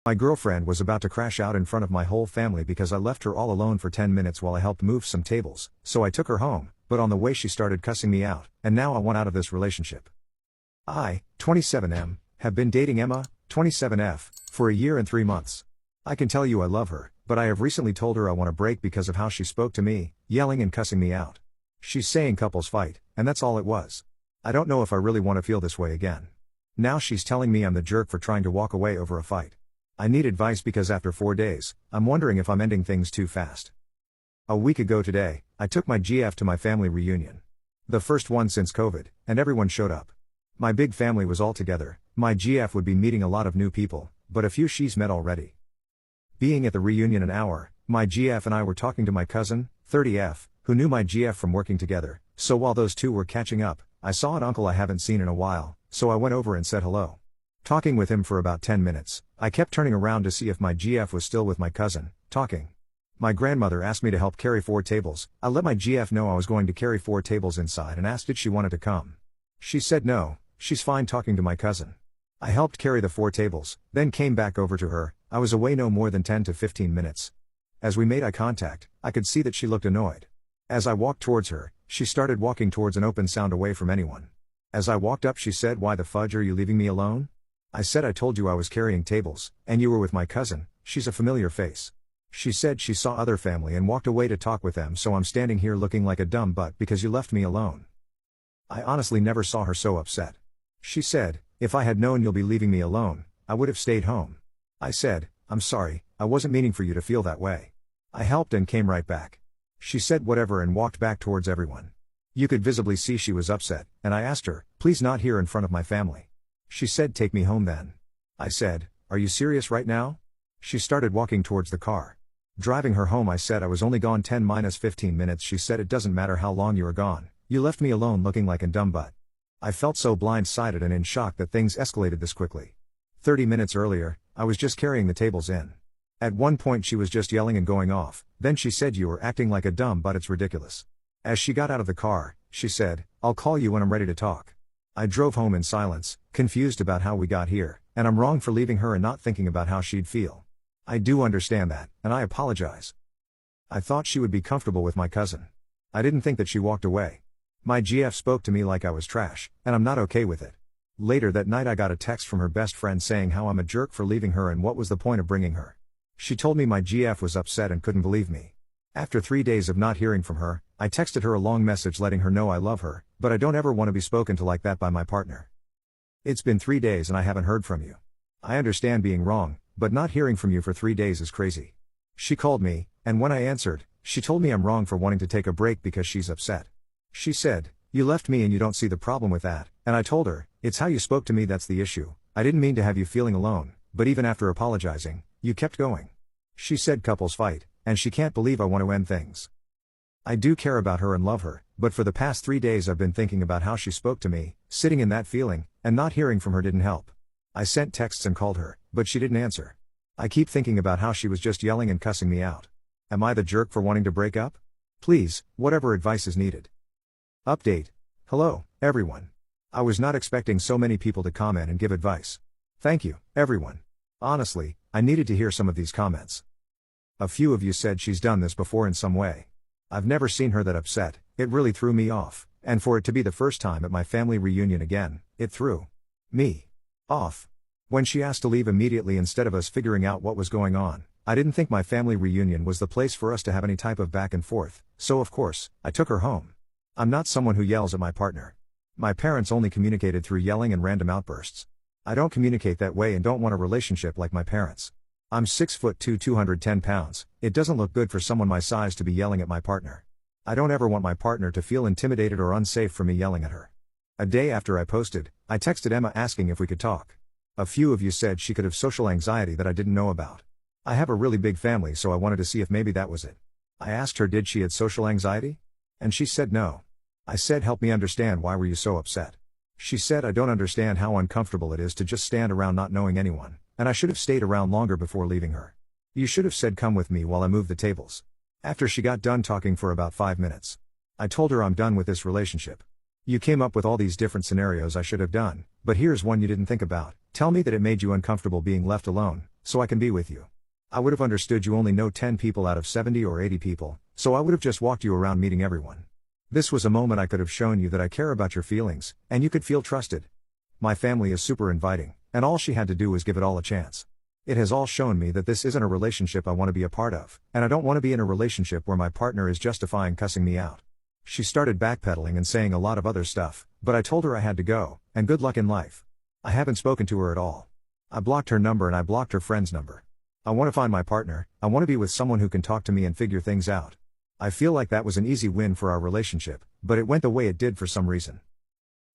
My girlfriend was about to crash out in front of my whole family because I left her all alone for 10 minutes while I helped move some tables, so I took her home, but on the way she started cussing me out, and now I want out of this relationship. I, 27M, have been dating Emma, 27F, for a year and 3 months. I can tell you I love her, but I have recently told her I want a break because of how she spoke to me, yelling and cussing me out. She's saying couples fight, and that's all it was. I don't know if I really want to feel this way again. Now she's telling me I'm the jerk for trying to walk away over a fight. I need advice because after 4 days, I'm wondering if I'm ending things too fast. A week ago today, I took my GF to my family reunion. The first one since COVID, and everyone showed up. My big family was all together. My GF would be meeting a lot of new people, but a few she's met already. Being at the reunion an hour, my GF and I were talking to my cousin, 30F, who knew my GF from working together, so while those two were catching up, I saw an uncle I haven't seen in a while, so I went over and said hello. Talking with him for about 10 minutes, I kept turning around to see if my GF was still with my cousin, talking. My grandmother asked me to help carry 4 tables. I let my GF know I was going to carry 4 tables inside and asked if she wanted to come. She said no, she's fine talking to my cousin. I helped carry the 4 tables, then came back over to her. I was away no more than 10 to 15 minutes. As we made eye contact, I could see that she looked annoyed. As I walked towards her, she started walking towards an open sound away from anyone. As I walked up she said, "Why the fudge are you leaving me alone?" I said, "I told you I was carrying tables, and you were with my cousin, she's a familiar face." She said she saw other family and walked away to talk with them, so I'm standing here looking like a dumb butt because you left me alone. I honestly never saw her so upset. She said, "If I had known you'll be leaving me alone, I would have stayed home." I said, "I'm sorry, I wasn't meaning for you to feel that way." I helped and came right back. She said whatever and walked back towards everyone. You could visibly see she was upset, and I asked her, "Please not here in front of my family." She said, "Take me home then." I said, "Are you serious right now?" She started walking towards the car. Driving her home I said I was only gone 10-15 minutes. She said, "It doesn't matter how long you were gone, you left me alone looking like a dumb butt." I felt so blindsided and in shock that things escalated this quickly. 30 minutes earlier, I was just carrying the tables in. At one point she was just yelling and going off, then she said, "You were acting like a dumb butt, it's ridiculous." As she got out of the car, she said, "I'll call you when I'm ready to talk." I drove home in silence, confused about how we got here, and I'm wrong for leaving her and not thinking about how she'd feel. I do understand that, and I apologize. I thought she would be comfortable with my cousin. I didn't think that she walked away. My GF spoke to me like I was trash, and I'm not okay with it. Later that night I got a text from her best friend saying how I'm a jerk for leaving her and what was the point of bringing her. She told me my GF was upset and couldn't believe me. After 3 days of not hearing from her, I texted her a long message letting her know I love her, but I don't ever want to be spoken to like that by my partner. It's been 3 days and I haven't heard from you. I understand being wrong, but not hearing from you for 3 days is crazy. She called me, and when I answered, she told me I'm wrong for wanting to take a break because she's upset. She said, "You left me and you don't see the problem with that," and I told her, "It's how you spoke to me that's the issue. I didn't mean to have you feeling alone," but even after apologizing, you kept going. She said couples fight, and she can't believe I want to end things. I do care about her and love her, but for the past 3 days I've been thinking about how she spoke to me, sitting in that feeling, and not hearing from her didn't help. I sent texts and called her, but she didn't answer. I keep thinking about how she was just yelling and cussing me out. Am I the jerk for wanting to break up? Please, whatever advice is needed. Update. Hello, everyone. I was not expecting so many people to comment and give advice. Thank you, everyone. Honestly, I needed to hear some of these comments. A few of you said she's done this before in some way. I've never seen her that upset, it really threw me off, and for it to be the first time at my family reunion again, it threw me off. When she asked to leave immediately instead of us figuring out what was going on, I didn't think my family reunion was the place for us to have any type of back and forth, so of course, I took her home. I'm not someone who yells at my partner. My parents only communicated through yelling and random outbursts. I don't communicate that way and don't want a relationship like my parents. I'm 6'2", 210 pounds, it doesn't look good for someone my size to be yelling at my partner. I don't ever want my partner to feel intimidated or unsafe for me yelling at her. A day after I posted, I texted Emma asking if we could talk. A few of you said she could have social anxiety that I didn't know about. I have a really big family, so I wanted to see if maybe that was it. I asked her did she have social anxiety? And she said no. I said, help me understand, why were you so upset? She said, I don't understand how uncomfortable it is to just stand around not knowing anyone, and I should have stayed around longer before leaving her. You should have said come with me while I move the tables. After she got done talking for about 5 minutes, I told her I'm done with this relationship. You came up with all these different scenarios I should have done, but here's one you didn't think about. Tell me that it made you uncomfortable being left alone. so I can be with you. I would have understood you only know 10 people out of 70 or 80 people, so I would have just walked you around meeting everyone. This was a moment I could have shown you that I care about your feelings, and you could feel trusted. My family is super inviting, and all she had to do was give it all a chance. It has all shown me that this isn't a relationship I want to be a part of, and I don't want to be in a relationship where my partner is justifying cussing me out. She started backpedaling and saying a lot of other stuff, but I told her I had to go, and good luck in life. I haven't spoken to her at all. I blocked her number and I blocked her friend's number. I want to find my partner, I want to be with someone who can talk to me and figure things out. I feel like that was an easy win for our relationship, but it went the way it did for some reason.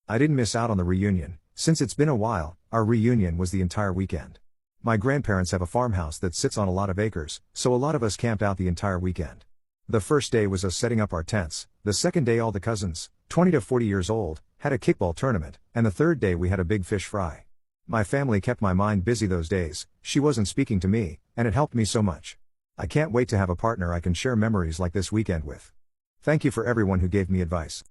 I didn't miss out on the reunion. Since it's been a while, our reunion was the entire weekend. My grandparents have a farmhouse that sits on a lot of acres, so a lot of us camped out the entire weekend. The first day was us setting up our tents, the second day all the cousins, 20 to 40 years old, had a kickball tournament, and the third day we had a big fish fry. My family kept my mind busy those days, she wasn't speaking to me, and it helped me so much. I can't wait to have a partner I can share memories like this weekend with. Thank you for everyone who gave me advice.